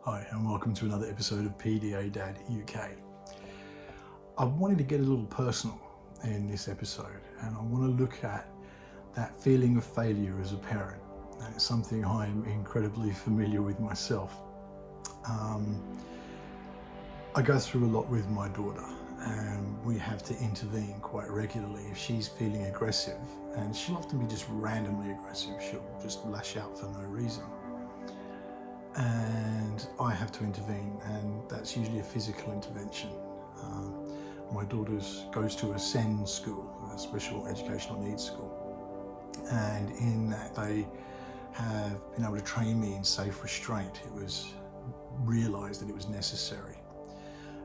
Hi and welcome to another episode of PDA Dad UK. I wanted to get a little personal in this episode, and I want to look at that feeling of failure as a parent. And it's something I'm incredibly familiar with myself. I go through a lot with my daughter, and we have to intervene quite regularly if she's feeling aggressive, and she'll often be just randomly aggressive. She'll just lash out for no reason. And I have to intervene, and that's usually a physical intervention. My daughter goes to a SEN school, a special educational needs school, and in that they have been able to train me in safe restraint. It was realised that it was necessary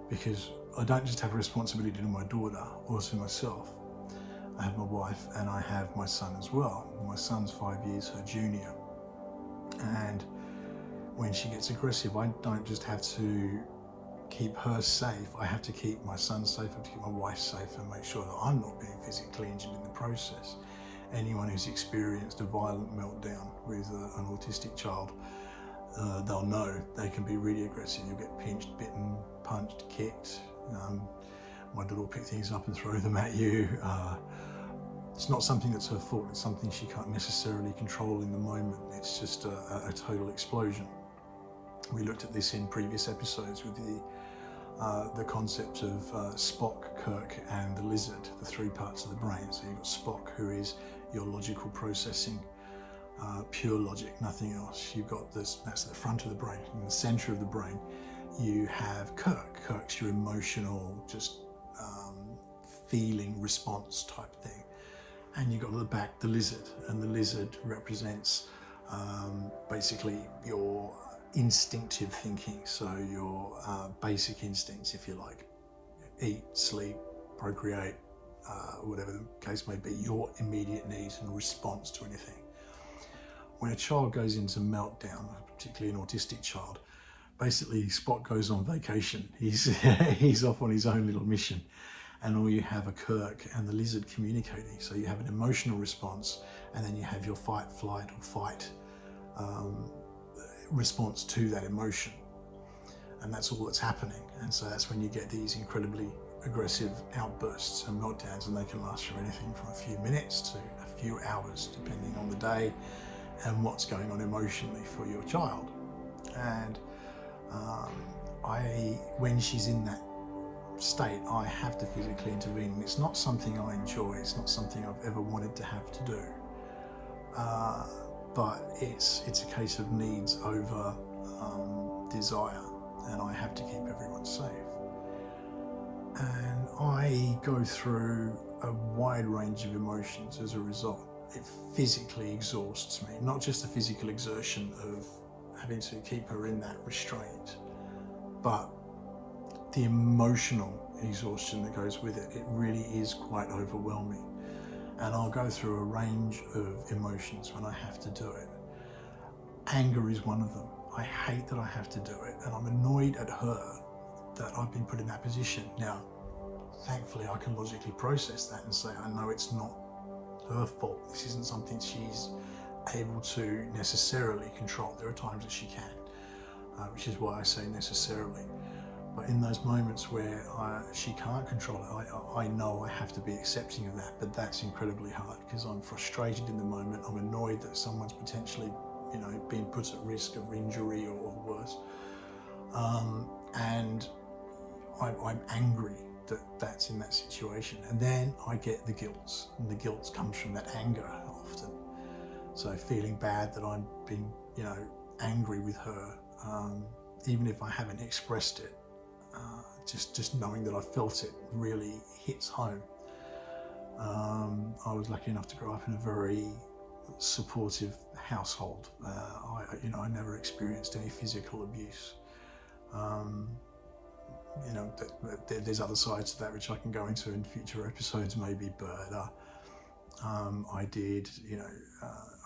because I don't just have a responsibility to my daughter, also myself. I have my wife and I have my son as well. My son's 5 years her junior, and when she gets aggressive, I don't just have to keep her safe, I have to keep my son safe, I have to keep my wife safe and make sure that I'm not being physically injured in the process. Anyone who's experienced a violent meltdown with an autistic child, they'll know they can be really aggressive. You'll get pinched, bitten, punched, kicked. My daughter will pick things up and throw them at you. It's not something that's her fault, it's something she can't necessarily control in the moment. It's just a total explosion. We looked at this in previous episodes with the concept of Spock, Kirk and the lizard, the three parts of the brain. So you've got Spock, who is your logical processing, pure logic, nothing else. You've got this, that's the front of the brain. In the center of the brain you have Kirk. Kirk's your emotional, just feeling response type thing. And you've got at the back the lizard, and the lizard represents basically your instinctive thinking, so your basic instincts, if you like: eat, sleep, procreate, whatever the case may be, your immediate needs and response to anything. When a child goes into meltdown, particularly an autistic child, basically Spot goes on vacation. He's off on his own little mission, and all you have are Kirk and the lizard communicating. So you have an emotional response, and then you have your fight, flight or fight response to that emotion, and that's all that's happening. And so that's when you get these incredibly aggressive outbursts and meltdowns, and they can last for anything from a few minutes to a few hours, depending on the day and what's going on emotionally for your child. And when she's in that state, I have to physically intervene, and it's not something I enjoy, it's not something I've ever wanted to have to do. But it's a case of needs over desire, and I have to keep everyone safe. And I go through a wide range of emotions as a result. It physically exhausts me, not just the physical exertion of having to keep her in that restraint, but the emotional exhaustion that goes with it. It really is quite overwhelming. And I'll go through a range of emotions when I have to do it. Anger is one of them. I hate that I have to do it, and I'm annoyed at her that I've been put in that position. Now, thankfully, I can logically process that and say, I know it's not her fault. This isn't something she's able to necessarily control. There are times that she can, which is why I say necessarily. But in those moments where she can't control it, I know I have to be accepting of that. But that's incredibly hard because I'm frustrated in the moment. I'm annoyed that someone's potentially, being put at risk of injury or worse. And I'm angry that that's in that situation. And then I get the guilt, and the guilt comes from that anger often. So feeling bad that I'm being, angry with her, even if I haven't expressed it. Just knowing that I felt it really hits home. I was lucky enough to grow up in a very supportive household. I never experienced any physical abuse. There's other sides to that which I can go into in future episodes maybe, but I did,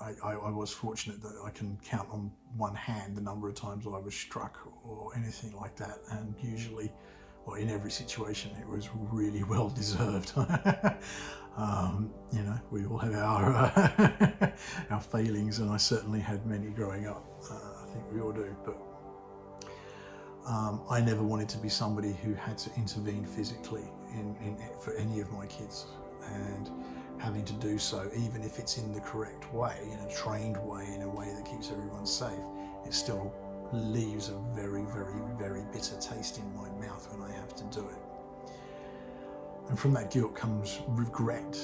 I was fortunate that I can count on one hand the number of times I was struck or anything like that, and usually, well, in every situation, it was really well deserved. We all have our failings, and I certainly had many growing up. I think we all do, but I never wanted to be somebody who had to intervene physically for any of my kids, and having to do so, even if it's in the correct way, in a trained way, in a way that keeps everyone safe, it still leaves a very, very, very bitter taste in my mouth when I have to do it. And from that guilt comes regret,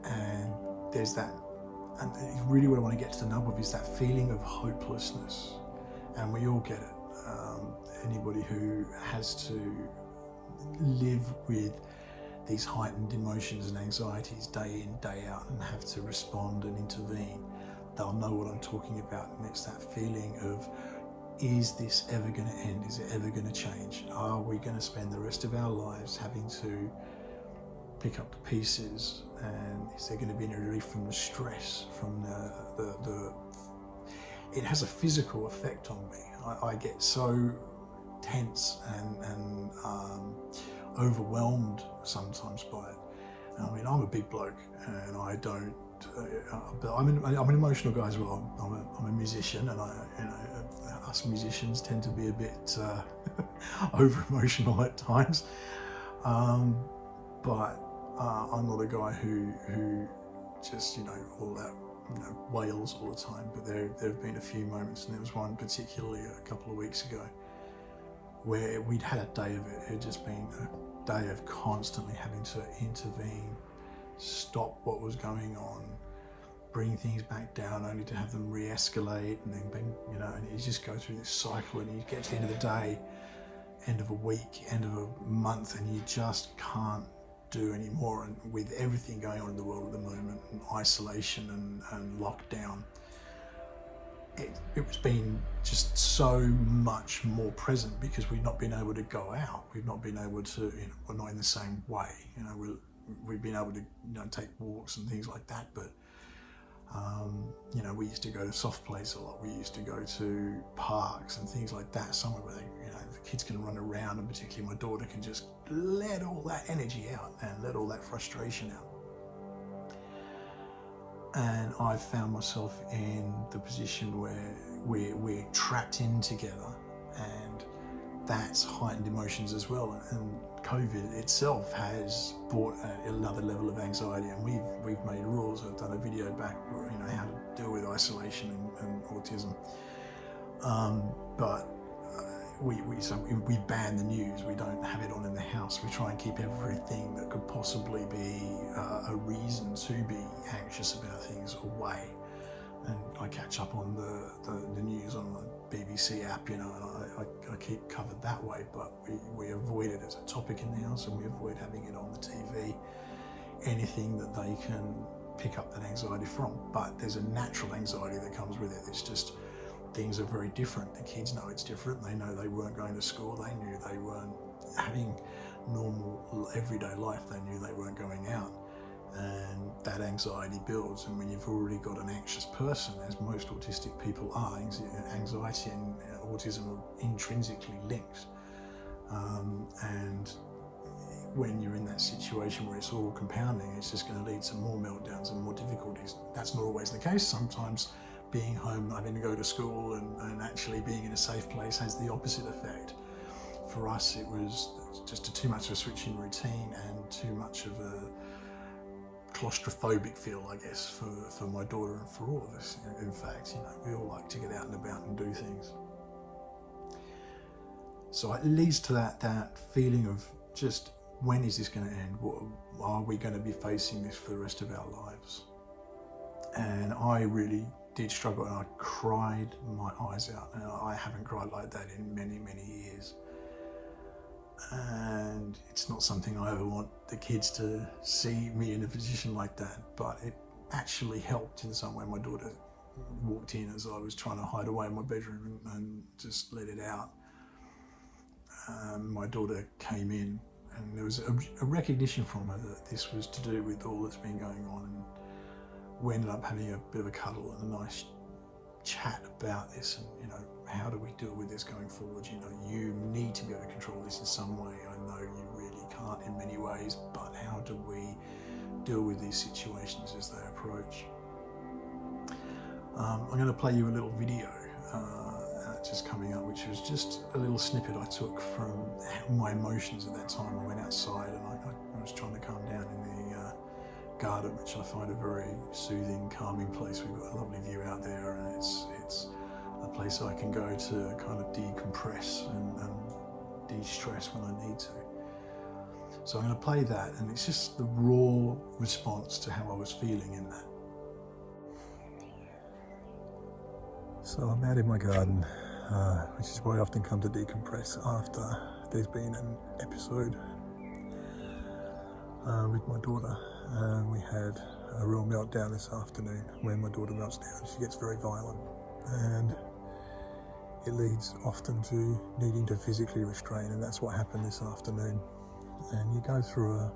and there's that, and really what I want to get to the nub of is that feeling of hopelessness, and we all get it. Anybody who has to live with these heightened emotions and anxieties day in, day out, and have to respond and intervene, they'll know what I'm talking about. And it's that feeling of, is this ever going to end? Is it ever going to change? Are we going to spend the rest of our lives having to pick up the pieces? And is there going to be any relief from the stress, from the it has a physical effect on me. I get so tense and overwhelmed sometimes by it. I mean, I'm a big bloke, and I don't. But I'm an emotional guy as well. I'm a musician, and us musicians tend to be a bit over emotional at times. But I'm not a guy who just all that wails all the time. But there have been a few moments, and there was one particularly a couple of weeks ago where we'd had a day of it. It had just been a day of constantly having to intervene, stop what was going on, bring things back down, only to have them re-escalate, and then and you just go through this cycle, and you get to the end of the day, end of a week, end of a month, and you just can't do anymore. And with everything going on in the world at the moment, and isolation and lockdown, it's been just so much more present, because we've not been able to go out. We've not been able to, we're not in the same way. We've been able to take walks and things like that, but we used to go to soft plays a lot. We used to go to parks and things like that, somewhere where the kids can run around, and particularly my daughter can just let all that energy out and let all that frustration out. And I've found myself in the position where we're trapped in together, and that's heightened emotions as well. And COVID itself has brought another level of anxiety, and we've made rules. I've done a video back, how to deal with isolation and autism. But we ban the news. We don't have it on in the house. We try and keep everything that could possibly be a reason to be anxious about things away. And I catch up on the news on the BBC app, and I keep covered that way. But we avoid it as a topic in the house, and we avoid having it on the TV. Anything that they can pick up that anxiety from. But there's a natural anxiety that comes with it. It's just, things are very different. The kids know it's different. They know they weren't going to school. They knew they weren't having normal everyday life. They knew they weren't going out. And that anxiety builds. And when you've already got an anxious person, as most autistic people are, anxiety and autism are intrinsically linked. And when you're in that situation where it's all compounding, it's just going to lead to more meltdowns and more difficulties. That's not always the case. Sometimes being home, having to go to school, and actually being in a safe place has the opposite effect. For us, it was just too much of a switch in routine, and too much of a claustrophobic feel, I guess, for my daughter and for all of us. In fact, we all like to get out and about and do things. So it leads to that feeling of just, when is this going to end? Are we going to be facing this for the rest of our lives? And I really did struggle, and I cried my eyes out, and I haven't cried like that in many, many years. And it's not something I ever want the kids to see me in a position like that, but it actually helped in some way. My daughter walked in as I was trying to hide away in my bedroom and just let it out. My daughter came in, and there was a recognition from her that this was to do with all that's been going on, and we ended up having a bit of a cuddle and a nice chat about this, and how do we deal with this going forward? You need to be able to control this in some way. I know you really can't in many ways, but how do we deal with these situations as they approach? I'm going to play you a little video just coming up, which was just a little snippet I took from my emotions at that time. I went outside and I was trying to calm down in the garden, which I find a very soothing, calming place. We've got a lovely view out there, and it's a place I can go to kind of decompress and de-stress when I need to. So I'm going to play that, and it's just the raw response to how I was feeling in that. So I'm out in my garden, which is where I often come to decompress after there's been an episode with my daughter. We had a real meltdown this afternoon. When my daughter melts down, she gets very violent, and it leads often to needing to physically restrain, and that's what happened this afternoon. And you go through a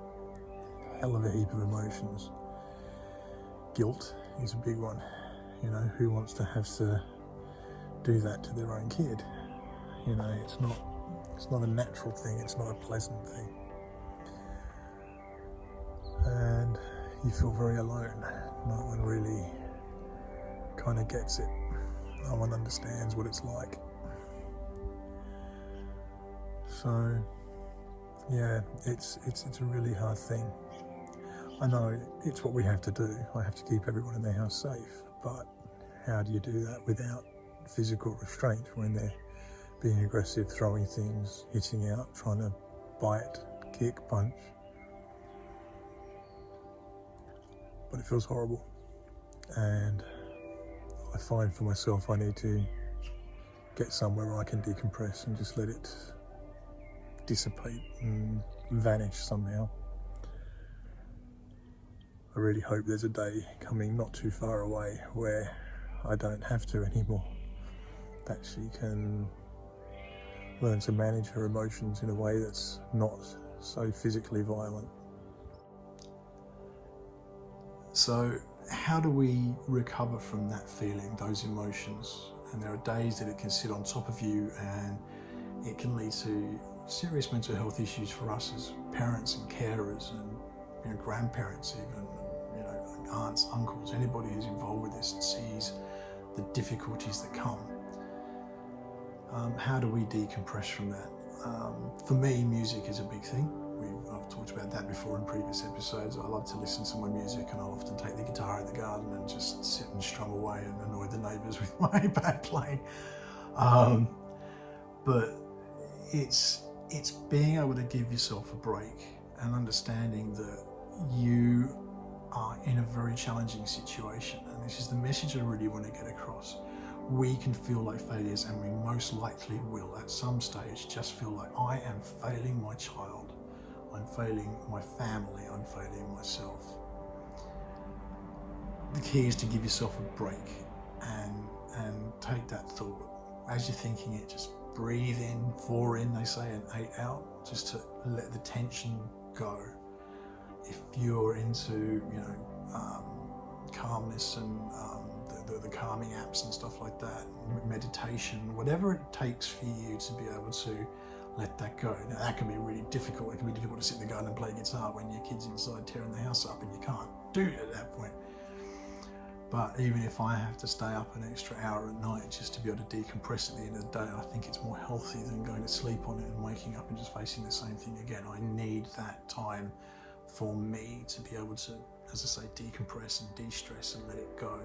hell of a heap of emotions. Guilt is a big one. You know, who wants to have to do that to their own kid? You know, it's not a natural thing, it's not a pleasant thing. And you feel very alone. No one really kind of gets it. No one understands what it's like. So yeah, it's a really hard thing. I know it's what we have to do. I have to keep everyone in their house safe, but how do you do that without physical restraint when they're being aggressive, throwing things, hitting out, trying to bite, kick, punch? But it feels horrible, and I find for myself I need to get somewhere where I can decompress and just let it dissipate and vanish somehow. I really hope there's a day coming not too far away where I don't have to anymore, that she can learn to manage her emotions in a way that's not so physically violent. So how do we recover from that feeling, those emotions? And there are days that it can sit on top of you, and it can lead to serious mental health issues for us as parents and carers and grandparents even, aunts, uncles, anybody who's involved with this sees the difficulties that come. How do we decompress from that? For me, music is a big thing. I've talked about that before in previous episodes. I love to listen to my music, and I'll often take the guitar in the garden and just sit and strum away and annoy the neighbours with my bad playing. But it's being able to give yourself a break and understanding that you are in a very challenging situation, and this is the message I really want to get across. We can feel like failures, and we most likely will at some stage just feel like I am failing my child, I'm failing my family, I'm failing myself. The key is to give yourself a break and take that thought. As you're thinking it, just breathe in, 4 in, they say, and 8 out, just to let the tension go. If you're into, calmness and the calming apps and stuff like that, meditation, whatever it takes for you to be able to let that go. Now that can be really difficult. It can be difficult to sit in the garden and play guitar when your kid's inside tearing the house up and you can't do it at that point. But even if I have to stay up an extra hour at night just to be able to decompress at the end of the day, I think it's more healthy than going to sleep on it and waking up and just facing the same thing again. I need that time for me to be able to, as I say, decompress and de-stress and let it go.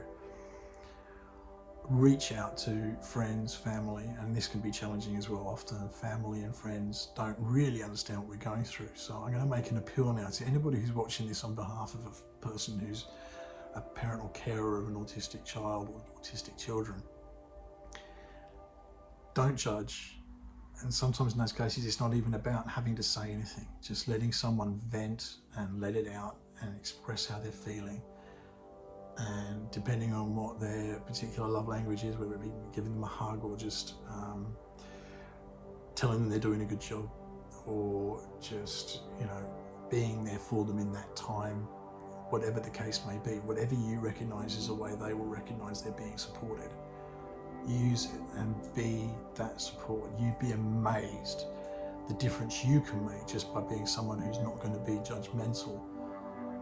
Reach out to friends, family, and this can be challenging as well. Often family and friends don't really understand what we're going through. So I'm going to make an appeal now to anybody who's watching this on behalf of a person who's a parent or carer of an autistic child or autistic children. Don't judge. And sometimes in those cases, it's not even about having to say anything. Just letting someone vent and let it out and express how they're feeling. And depending on what their particular love language is, whether it be giving them a hug or just telling them they're doing a good job, or just, being there for them in that time, whatever the case may be, whatever you recognise as a way they will recognise they're being supported. Use it and be that support. You'd be amazed the difference you can make just by being someone who's not going to be judgmental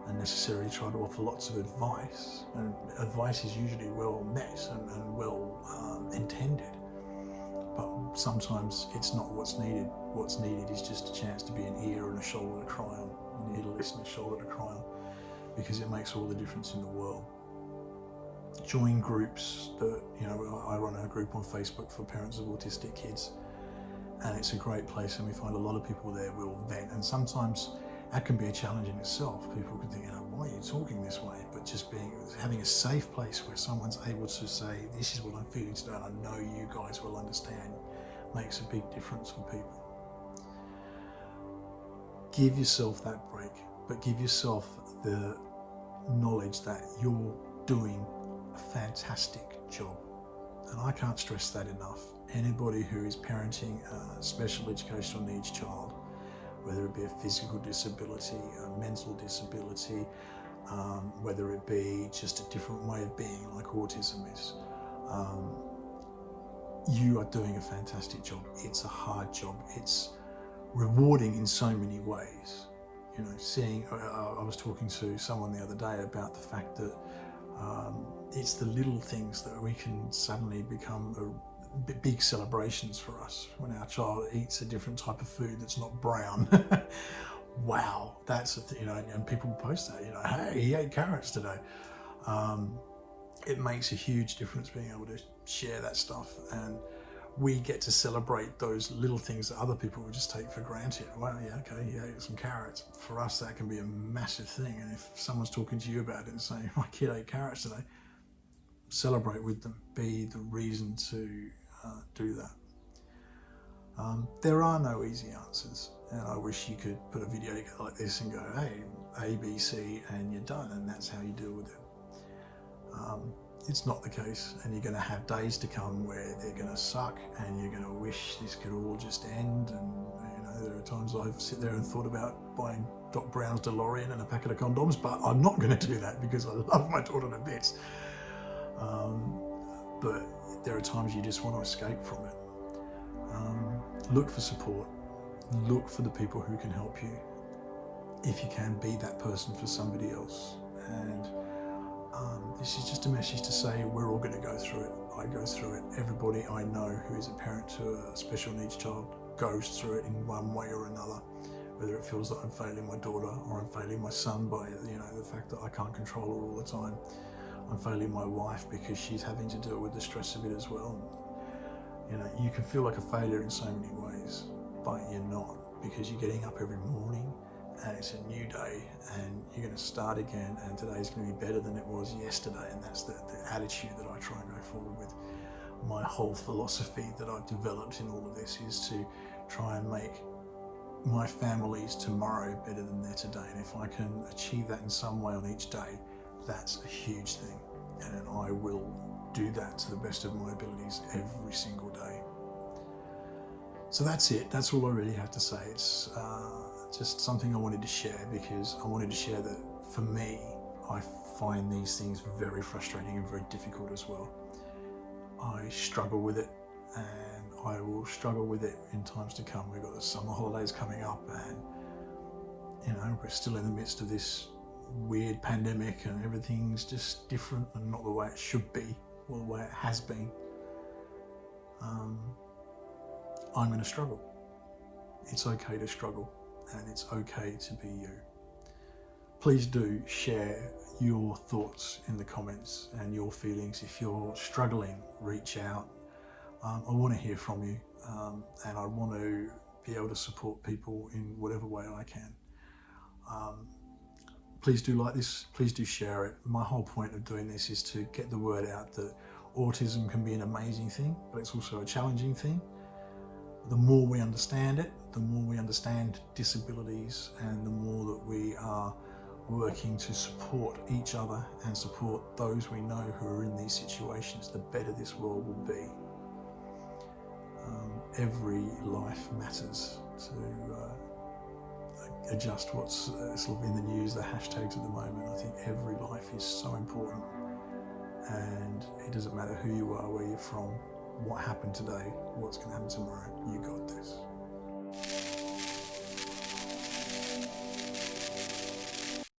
and necessarily try to offer lots of advice. And advice is usually well met and well intended. but sometimes it's not what's needed. What's needed is just a chance to be an ear and a shoulder to cry on, an ear to listen, a shoulder to cry on, because it makes all the difference in the world. Join groups that, I run a group on Facebook for parents of autistic kids, and it's a great place, and we find a lot of people there will vent, and sometimes that can be a challenge in itself. People can think, why are you talking this way? But just having a safe place where someone's able to say, this is what I'm feeling today, and I know you guys will understand, makes a big difference for people. Give yourself that break, but give yourself the knowledge that you're doing a fantastic job. And I can't stress that enough. Anybody who is parenting a special educational needs child, whether it be a physical disability, a mental disability, whether it be just a different way of being like autism is, you are doing a fantastic job. It's a hard job. It's rewarding in so many ways. I was talking to someone the other day about the fact that it's the little things that we can suddenly become big celebrations for us. When our child eats a different type of food that's not brown, wow, that's and people post that, hey, he ate carrots today. It makes a huge difference being able to share that stuff, and we get to celebrate those little things that other people would just take for granted. Well, yeah, okay, he ate some carrots. For us, that can be a massive thing. And if someone's talking to you about it and saying, my kid ate carrots today, celebrate with them. Be the reason to do that. There are no easy answers. And I wish you could put a video together like this and go, hey, A, B, C, and you're done. And that's how you deal with it. It's not the case, and you're going to have days to come where they're going to suck, and you're going to wish this could all just end. And there are times I've sit there and thought about buying Doc Brown's DeLorean and a packet of condoms, but I'm not going to do that because I love my daughter to bits. But there are times you just want to escape from it. Look for support. Look for the people who can help you. If you can, be that person for somebody else. And this is just a message to say we're all going to go through it. I go through it. Everybody I know who is a parent to a special needs child goes through it in one way or another. Whether it feels like I'm failing my daughter or I'm failing my son by the fact that I can't control her all the time. I'm failing my wife because she's having to deal with the stress of it as well. You can feel like a failure in so many ways, but you're not, because you're getting up every morning and it's a new day and you're going to start again, and today's going to be better than it was yesterday. And that's the attitude that I try and go forward with. My whole philosophy that I've developed in all of this is to try and make my family's tomorrow better than their today. And if I can achieve that in some way on each day, that's a huge thing. And I will do that to the best of my abilities every single day. So that's it. That's all I really have to say. It's just something I wanted to share, because I wanted to share that for me, I find these things very frustrating and very difficult as well. I struggle with it, and I will struggle with it in times to come. We've got the summer holidays coming up, and we're still in the midst of this weird pandemic, and everything's just different and not the way it should be or the way it has been. I'm going to struggle. It's okay to struggle, and it's okay to be you. Please do share your thoughts in the comments and your feelings. If you're struggling, reach out. I want to hear from you, and I want to be able to support people in whatever way I can. Please do like this, please do share it. My whole point of doing this is to get the word out that autism can be an amazing thing, but it's also a challenging thing. The more we understand it, the more we understand disabilities, and the more that we are working to support each other and support those we know who are in these situations, the better this world will be. Every life matters. To adjust what's sort of in the news, the hashtags at the moment, I think every life is so important, and it doesn't matter who you are, where you're from, what happened today, what's going to happen tomorrow. You got this.